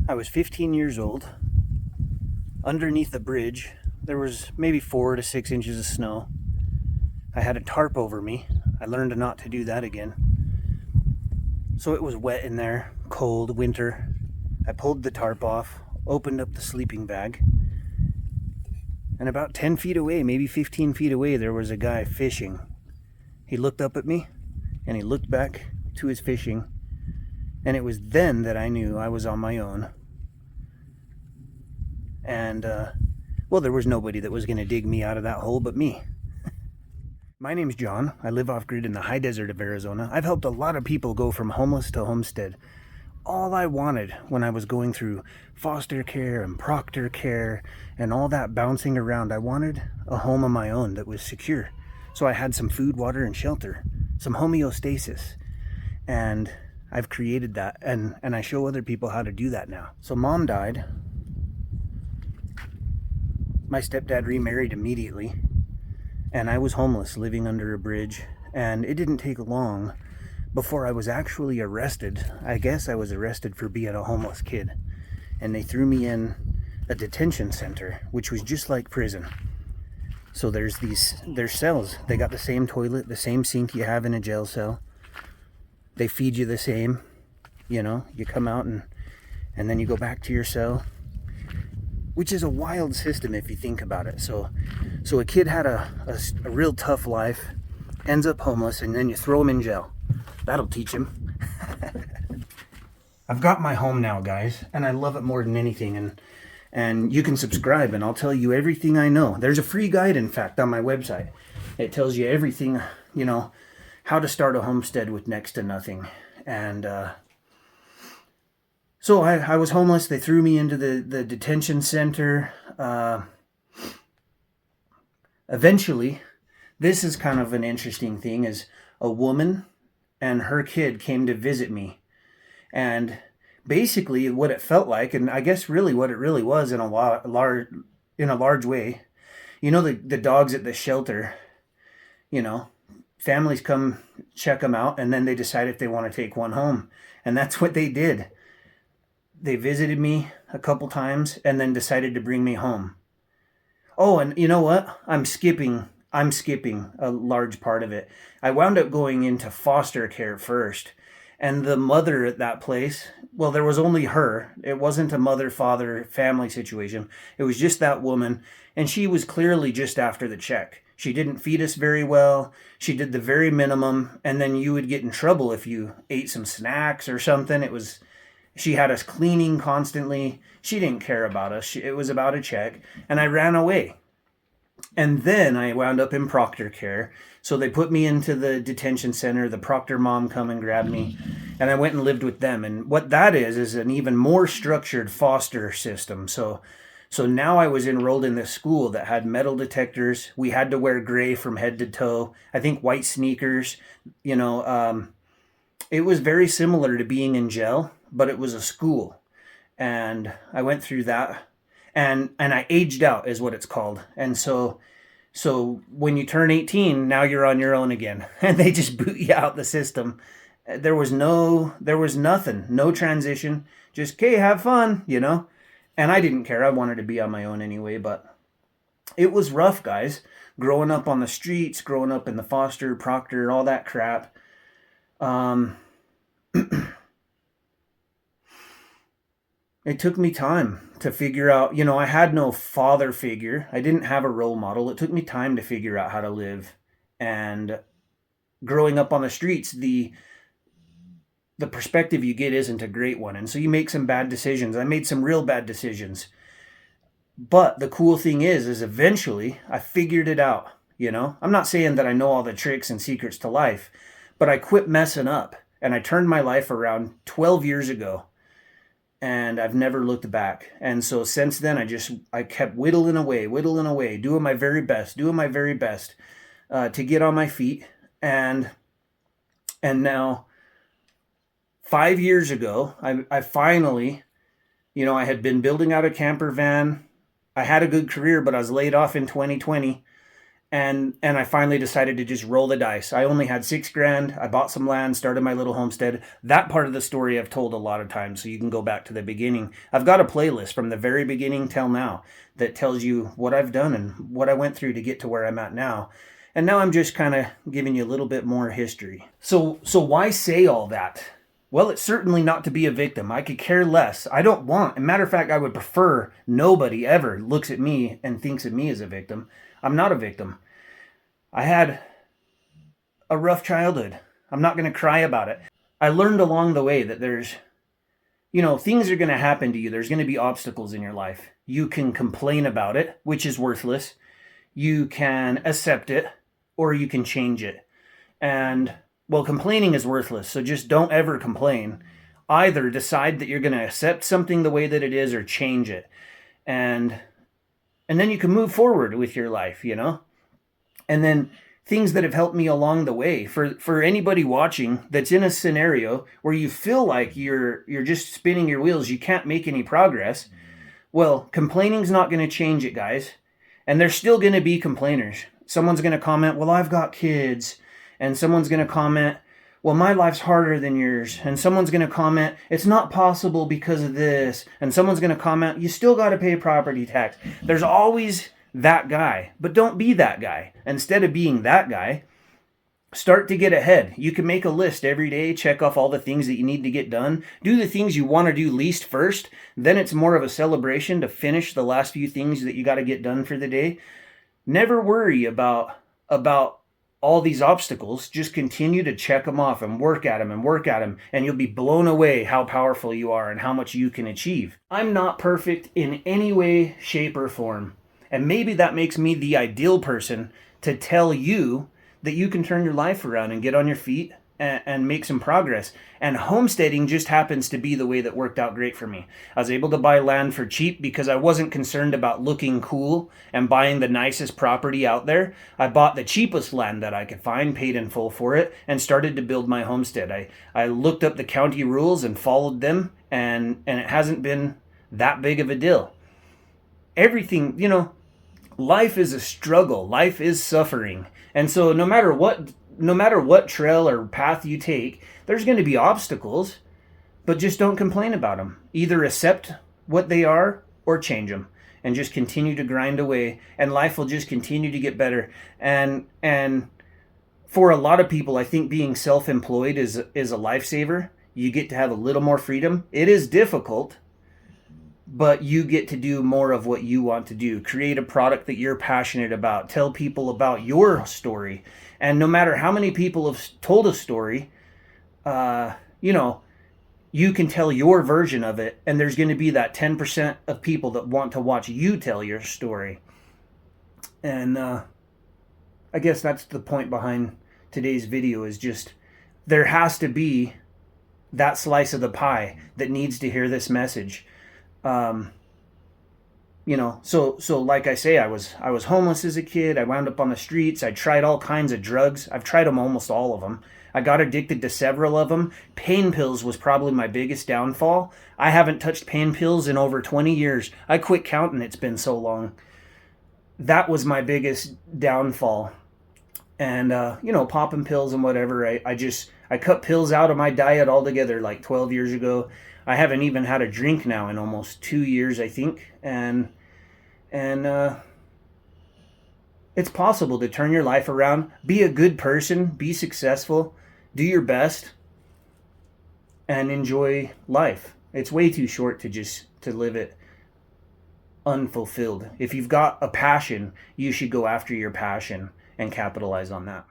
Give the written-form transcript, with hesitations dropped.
I was 15 years old. Underneath the bridge, there was maybe 4 to 6 inches of snow. I had a tarp over me. I learned not to do that again. So it was wet in there, cold, winter. I pulled the tarp off, opened up the sleeping bag, and about 10 feet away, maybe 15 feet away, there was a guy fishing. He looked up at me, and he looked back to his fishing, and it was then that I knew I was on my own. And, well, there was nobody that was going to dig me out of that hole but me. My name's John. I live off-grid in the high desert of Arizona. I've helped a lot of people go from homeless to homestead. All I wanted when I was going through foster care and proctor care and all that bouncing around, I wanted a home of my own that was secure. So I had some food, water, and shelter, some homeostasis. And I've created that, and I show other people how to do that now. So Mom died. My stepdad remarried immediately, and I was homeless, living under a bridge, and it didn't take long before I was actually arrested. I guess I was arrested for being a homeless kid, and they threw me in a detention center, which was just like prison. So there's cells. They got the same toilet, the same sink you have in a jail cell. They feed you the same, you come out and then you go back to your cell, which is a wild system if you think about it. So a kid had a real tough life, ends up homeless, and then you throw him in jail. That'll teach him. I've got my home now, guys, and I love it more than anything. And you can subscribe, and I'll tell you everything I know. There's a free guide, in fact, on my website. It tells you everything, how to start a homestead with next to nothing. And so I was homeless. They threw me into the detention center. Eventually, this is kind of an interesting thing, is a woman and her kid came to visit me. And basically what it felt like, and I guess really what it really was in a large way, the dogs at the shelter, families come check them out, and then they decide if they want to take one home. And that's what they did. They visited me a couple times and then decided to bring me home. Oh, and you know what? I'm skipping a large part of it. I wound up going into foster care first. And the mother at that place, well, there was only her. It wasn't a mother-father family situation. It was just that woman. And she was clearly just after the check. She didn't feed us very well. She did the very minimum. And then you would get in trouble if you ate some snacks or something. She had us cleaning constantly. She didn't care about us. It was about a check. And I ran away. And then I wound up in proctor care. So they put me into the detention center. The proctor mom come and grabbed me. And I went and lived with them. And what that is an even more structured foster system. So now I was enrolled in this school that had metal detectors. We had to wear gray from head to toe. I think white sneakers. It was very similar to being in jail, but it was a school. And I went through that. And I aged out is what it's called. And so when you turn 18, now you're on your own again. And they just boot you out the system. There was nothing, no transition. Just, okay, have fun, And I didn't care. I wanted to be on my own anyway. But it was rough, guys. Growing up on the streets, growing up in the foster, proctor, all that crap. It took me time to figure out, I had no father figure. I didn't have a role model. It took me time to figure out how to live. And growing up on the streets, the perspective you get isn't a great one. And so you make some bad decisions. I made some real bad decisions. But the cool thing is eventually I figured it out, I'm not saying that I know all the tricks and secrets to life, but I quit messing up. And I turned my life around 12 years ago. And I've never looked back. And so since then, I kept whittling away, doing my very best to get on my feet. And now, 5 years ago, I finally, I had been building out a camper van. I had a good career, but I was laid off in 2020. And I finally decided to just roll the dice. I only had $6,000. I bought some land, started my little homestead. That part of the story I've told a lot of times, so you can go back to the beginning. I've got a playlist from the very beginning till now that tells you what I've done and what I went through to get to where I'm at now. And now I'm just kind of giving you a little bit more history. So why say all that? Well, it's certainly not to be a victim. I could care less. I don't want, as a matter of fact, I would prefer nobody ever looks at me and thinks of me as a victim. I'm not a victim. I had a rough childhood. I'm not going to cry about it. I learned along the way that things are going to happen to you. There's going to be obstacles in your life. You can complain about it, which is worthless. You can accept it, or you can change it. And, well, complaining is worthless, so just don't ever complain. Either decide that you're going to accept something the way that it is or change it. And then you can move forward with your life, And then things that have helped me along the way for anybody watching that's in a scenario where you feel like you're just spinning your wheels, you can't make any progress. Well, complaining's not going to change it, guys. And there's still going to be complainers. Someone's going to comment, well, I've got kids. And someone's going to comment, well, my life's harder than yours. And someone's going to comment, it's not possible because of this. And someone's going to comment, you still got to pay property tax. There's always that guy, but don't be that guy. Instead of being that guy, start to get ahead. You can make a list every day, check off all the things that you need to get done. Do the things you want to do least first. Then it's more of a celebration to finish the last few things that you got to get done for the day. Never worry about all these obstacles. Just continue to check them off and work at them, and you'll be blown away how powerful you are and how much you can achieve. I'm not perfect in any way, shape, or form. And maybe that makes me the ideal person to tell you that you can turn your life around and get on your feet and make some progress. And homesteading just happens to be the way that worked out great for me. I was able to buy land for cheap because I wasn't concerned about looking cool and buying the nicest property out there. I bought the cheapest land that I could find, paid in full for it, and started to build my homestead. I looked up the county rules and followed them, and it hasn't been that big of a deal. Everything, life is a struggle. Life is suffering. And so no matter what trail or path you take, there's going to be obstacles, but just don't complain about them. Either accept what they are or change them and just continue to grind away, and life will just continue to get better. And for a lot of people, I think being self-employed is a lifesaver. You get to have a little more freedom. It is difficult, but you get to do more of what you want to do. Create a product that you're passionate about. Tell people about your story. And no matter how many people have told a story, you can tell your version of it. And there's going to be that 10% of people that want to watch you tell your story. And I guess that's the point behind today's video, is just there has to be that slice of the pie that needs to hear this message. So like I say, I was homeless as a kid. I wound up on the streets. I tried all kinds of drugs. I've tried them, almost all of them. I got addicted to several of them. Pain pills was probably my biggest downfall. I haven't touched pain pills in over 20 years. I quit counting. It's been so long. That was my biggest downfall. And, popping pills and whatever. I cut pills out of my diet altogether like 12 years ago. I haven't even had a drink now in almost 2 years, I think. And it's possible to turn your life around, be a good person, be successful, do your best, and enjoy life. It's way too short to live it unfulfilled. If you've got a passion, you should go after your passion and capitalize on that.